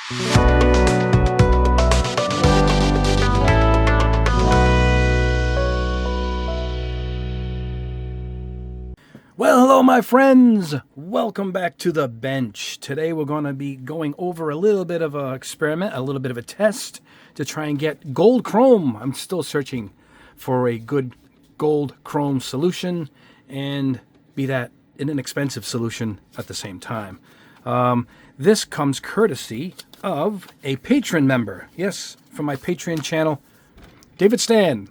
Well, hello, my friends. Welcome back to the bench. Today we're going to be going over a little bit of an experiment, a little bit of a test to try and get gold chrome. I'm still searching for a good gold chrome solution, and be that an inexpensive solution at the same time. This comes courtesy of a patron member. Yes, from my Patreon channel, David Stan.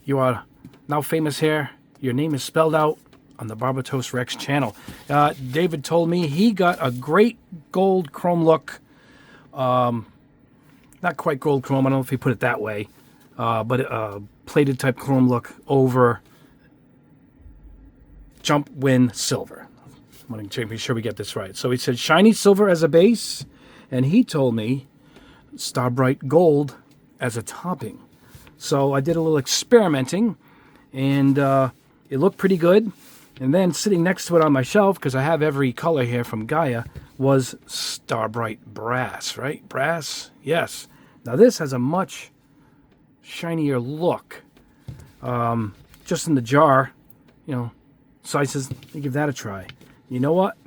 You are now famous here. Your name is spelled out on the Barbatos-Rex channel. David told me he got a great gold chrome look. Not quite gold chrome, I don't know if he put it that way, but a plated type chrome look over jump win silver. I'm going to make sure we get this right. So he said shiny silver as a base, and he told me Starbright gold as a topping. So I did a little experimenting, and it looked pretty good. And then sitting next to it on my shelf, because I have every color here from Gaia, was Starbright Brass, right? Brass, yes. Now this has a much shinier look. Just in the jar, you know, so I says, let me give that a try. You know what?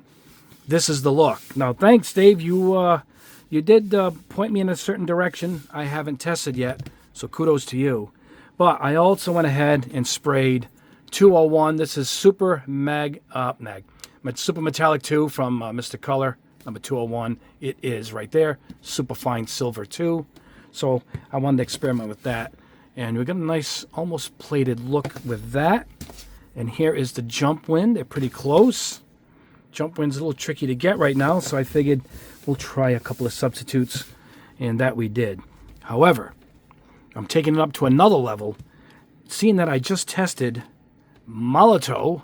This is the look. Now, thanks, Dave. You did point me in a certain direction I haven't tested yet, so kudos to you. But I also went ahead and sprayed 201. This is Super Super Metallic 2 from Mr. Color, number 201. It is right there. Super Fine Silver 2. So I wanted to experiment with that. And we got a nice, almost plated look with that. And here is the jump wind. They're pretty close. Jump wind's a little tricky to get right now, so I figured we'll try a couple of substitutes, and that we did. However, I'm taking it up to another level, seeing that I just tested Molotov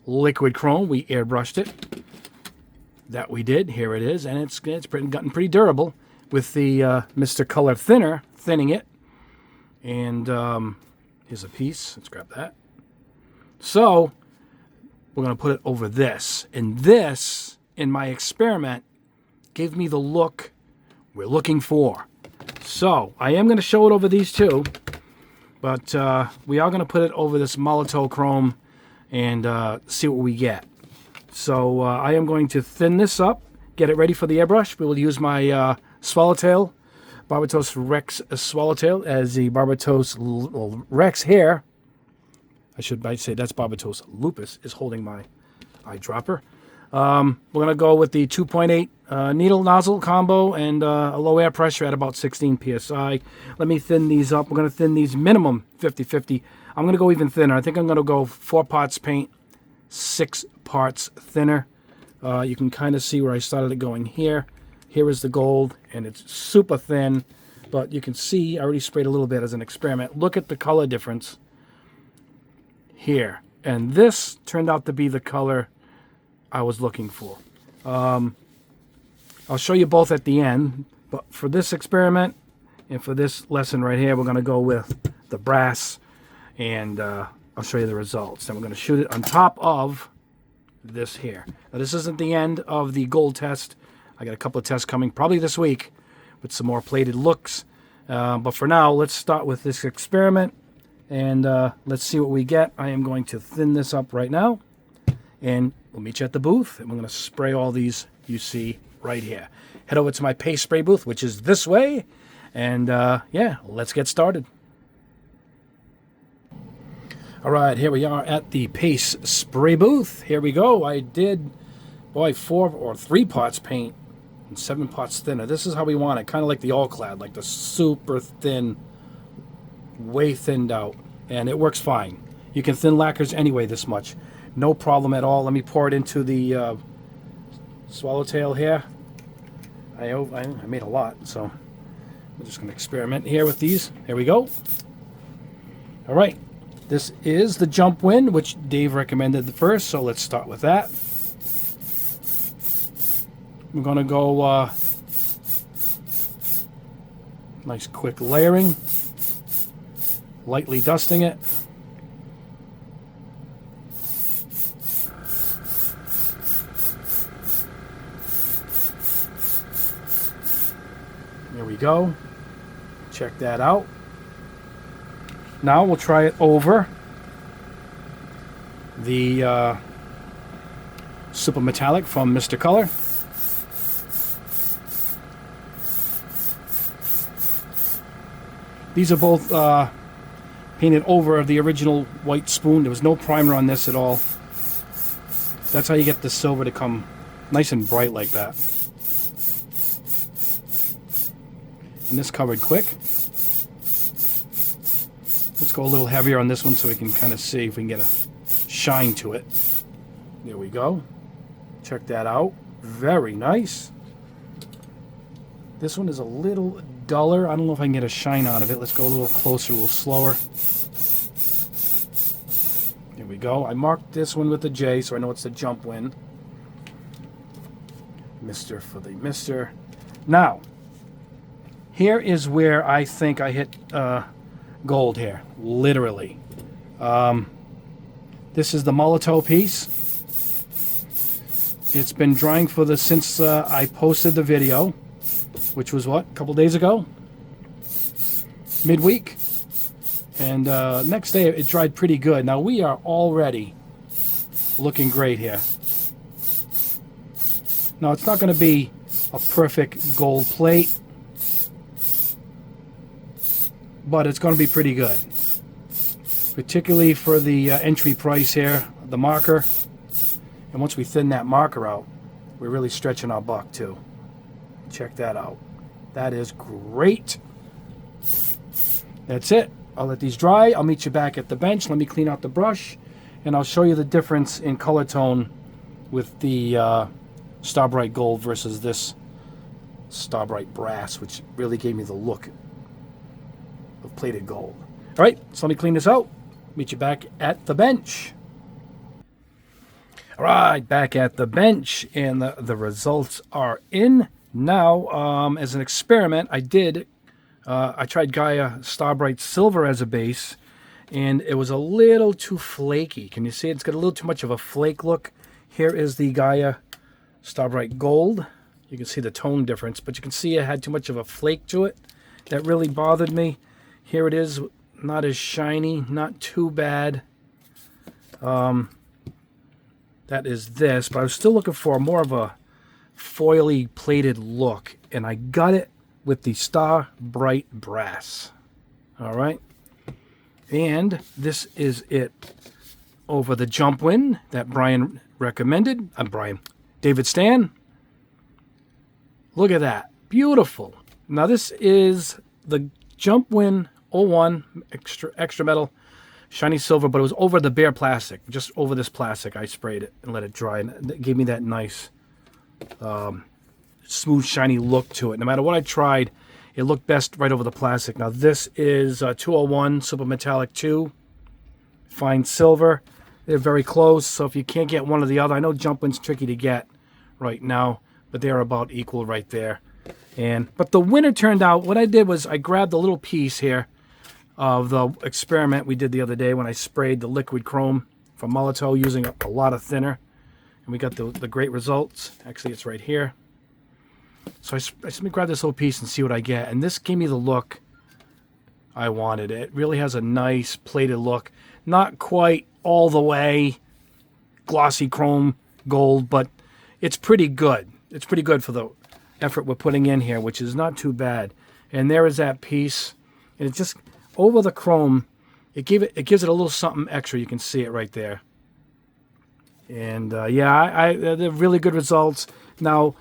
liquid chrome. We airbrushed it. That we did. Here it is, and it's gotten pretty durable with the Mr. Color thinner thinning it. And here's a piece. Let's grab that. So we're going to put it over this. And this, in my experiment, gave me the look we're looking for. So I am going to show it over these two. But we are going to put it over this Molotov chrome and see what we get. So I am going to thin this up, get it ready for the airbrush. We will use my Swallowtail, Barbatos-Rex Swallowtail, as the Barbatos-Rex hair. I say that's Barbatos Lupus is holding my eyedropper. We're going to go with the 2.8 needle nozzle combo and a low air pressure at about 16 psi. Let me thin these up. We're going to thin these minimum 50-50. I'm going to go even thinner. I think I'm going to go 4 parts paint, 6 parts thinner. You can kind of see where I started it going here. Here is the gold, and it's super thin, but you can see I already sprayed a little bit as an experiment. Look at the color difference here. And this turned out to be the color I was looking for. I'll show you both at the end, but for this experiment and for this lesson right here, we're going to go with the brass, and I'll show you the results. Then we're going to shoot it on top of this here. Now, this isn't the end of the gold test. I got a couple of tests coming probably this week with some more plated looks. But for now, let's start with this experiment, and let's see what we get. I am going to thin this up right now, and we'll meet you at the booth, and we're going to spray all these you see right here. Head over to my paste spray booth, which is this way, and yeah, let's get started. All right, here we are at the paste spray booth. Here we go. I did, 4 or 3 parts paint and 7 parts thinner. This is how we want it, kind of like the all-clad, like the super thin, way thinned out, and it works fine. You can thin lacquers anyway this much. No problem at all. Let me pour it into the Swallowtail here. I made a lot, so I'm just going to experiment here with these. There we go. All right. This is the jump wind, which Dave recommended the first, so let's start with that. We're going to go nice quick layering, lightly dusting it. There we go. Check that out. Now we'll try it over the Super Metallic from Mr. Color. These are both painted over the original white spoon. There was no primer on this at all. That's how you get the silver to come nice and bright like that. And this covered quick. Let's go a little heavier on this one so we can kind of see if we can get a shine to it. There we go. Check that out. Very nice. This one is a little duller. I don't know if I can get a shine out of it. Let's go a little closer, a little slower. There we go. I marked this one with a J so I know it's the jump win. Mister for the Mister. Now, here is where I think I hit gold here, literally. This is the Molotow piece. It's been drying since I posted the video, which was what, a couple days ago? Midweek. And next day it dried pretty good. Now we are already looking great here. Now it's not going to be a perfect gold plate, but it's going to be pretty good. Particularly for the entry price here, the marker. And once we thin that marker out, we're really stretching our buck too. Check that out. That is great. That's it. I'll let these dry. I'll meet you back at the bench. Let me clean out the brush, and I'll show you the difference in color tone with the Starbright Gold versus this Starbright Brass, which really gave me the look of plated gold. All right, so let me clean this out. Meet you back at the bench. All right, back at the bench, and the results are in. Now, as an experiment, I tried Gaia Starbright Silver as a base, and it was a little too flaky. Can you see it's got a little too much of a flake look? Here is the Gaia Starbright Gold. You can see the tone difference, but you can see it had too much of a flake to it. That really bothered me. Here it is, not as shiny, not too bad. That is this, but I was still looking for more of a foily plated look, and I got it with the Starbright Brass. All right, and this is it over the jump win that Brian recommended. David Stan. Look at that, beautiful. Now this is the jump win 01 extra metal shiny silver, but it was over the bare plastic, just over this plastic. I sprayed it and let it dry, and it gave me that nice smooth shiny look to it. No matter what I tried, it looked best right over the plastic. Now this is 201 Super Metallic 2 fine silver. They're very close, so if you can't get one or the other, I know jump win's tricky to get right now, but they're about equal right there. But the winner turned out, what I did was I grabbed a little piece here of the experiment we did the other day when I sprayed the liquid chrome from Molotow using a lot of thinner, and we got the great results. Actually, it's right here. So let me grab this little piece and see what I get, and this gave me the look I wanted. It really has a nice plated look, not quite all the way glossy chrome gold, but it's pretty good. It's pretty good for the effort we're putting in here, which is not too bad. And there is that piece, and it just over the chrome, it gives it a little something extra. You can see it right there. And yeah, they're really good results. Now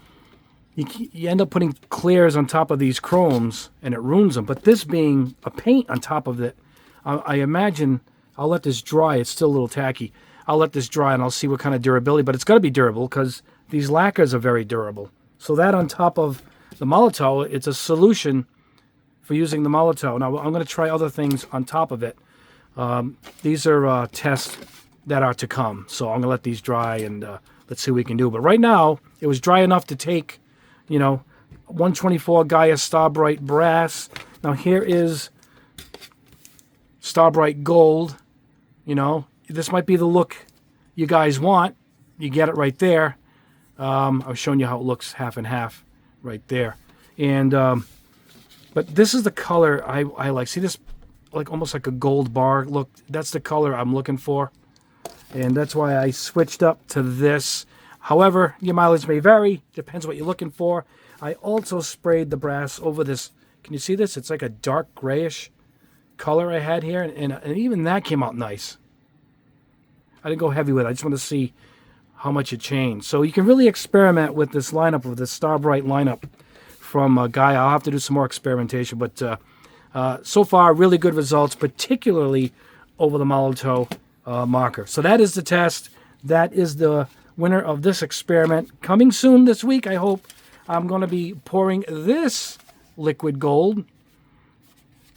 you end up putting clears on top of these chromes, and it ruins them. But this being a paint on top of it, I imagine I'll let this dry. It's still a little tacky. I'll let this dry, and I'll see what kind of durability. But it's got to be durable because these lacquers are very durable. So that on top of the Molotow, it's a solution for using the Molotow. Now, I'm going to try other things on top of it. These are tests that are to come. So I'm going to let these dry, and let's see what we can do. But right now, it was dry enough to take, 124 Gaia Starbright Brass. Now, here is Starbright Gold. This might be the look you guys want. You get it right there. I was showing you how it looks half and half right there. And But this is the color I like. See this, like almost like a gold bar look? That's the color I'm looking for. And that's why I switched up to this. However, your mileage may vary. Depends what you're looking for. I also sprayed the brass over this. Can you see this? It's like a dark grayish color I had here. And even that came out nice. I didn't go heavy with it. I just want to see how much it changed. So you can really experiment with this lineup, with this Starbright lineup from Guy. I'll have to do some more experimentation. But so far, really good results, particularly over the Molotow marker. So that is the test. That is the winner of this experiment. Coming soon this week, I hope. I'm going to be pouring this liquid gold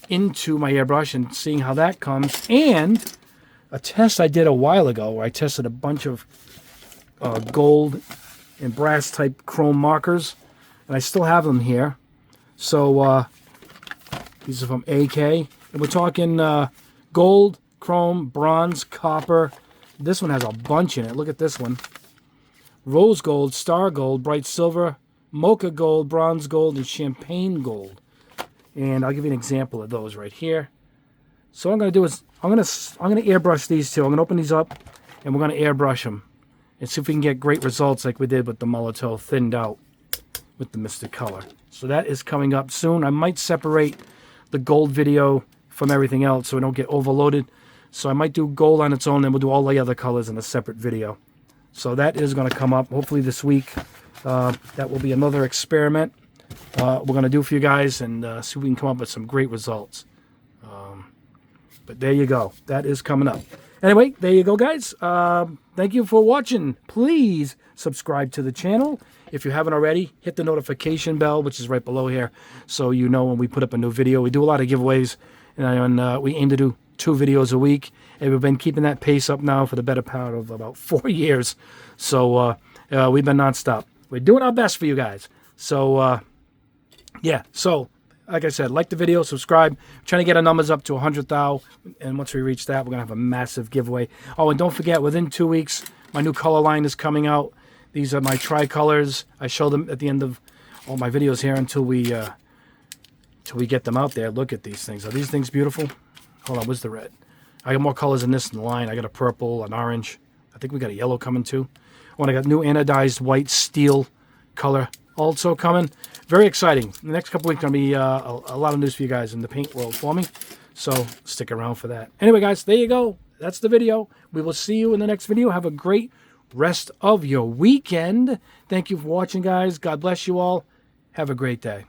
into my airbrush and seeing how that comes. And a test I did a while ago where I tested a bunch of gold and brass type chrome markers. And I still have them here. So these are from AK. And we're talking gold, chrome, bronze, copper. This one has a bunch in it. Look at this one. Rose gold, star gold, bright silver, mocha gold, bronze gold, and champagne gold. And I'll give you an example of those right here. So what I'm going to do is I'm going to airbrush these two. I'm going to open these up and we're going to airbrush them and see if we can get great results like we did with the Molotow thinned out with the Mystic color. So that is coming up soon. I might separate the gold video from everything else so we don't get overloaded. So I might do gold on its own, then we'll do all the other colors in a separate video. So that is going to come up hopefully this week. That will be another experiment we're going to do for you guys and see if we can come up with some great results. But there you go. That is coming up. Anyway, there you go, guys. Thank you for watching. Please subscribe to the channel. If you haven't already, hit the notification bell, which is right below here, so you know when we put up a new video. We do a lot of giveaways, and we aim to do 2 videos a week. And we've been keeping that pace up now for the better part of about 4 years. So we've been nonstop. We're doing our best for you guys. So, yeah. So, like I said, like the video, subscribe. I'm trying to get our numbers up to 100,000. And once we reach that, we're going to have a massive giveaway. Oh, and don't forget, within 2 weeks, my new color line is coming out. These are my tricolors. I show them at the end of all my videos here until we get them out there. Look at these things. Are these things beautiful? Hold on, where's the red? I got more colors in this in the line. I got a purple, an orange. I think we got a yellow coming too. Oh, and I got new anodized white steel color also coming. Very exciting. The next couple weeks going to be a lot of news for you guys in the paint world for me. So stick around for that. Anyway, guys, there you go. That's the video. We will see you in the next video. Have a great rest of your weekend. Thank you for watching, guys. God bless you all. Have a great day.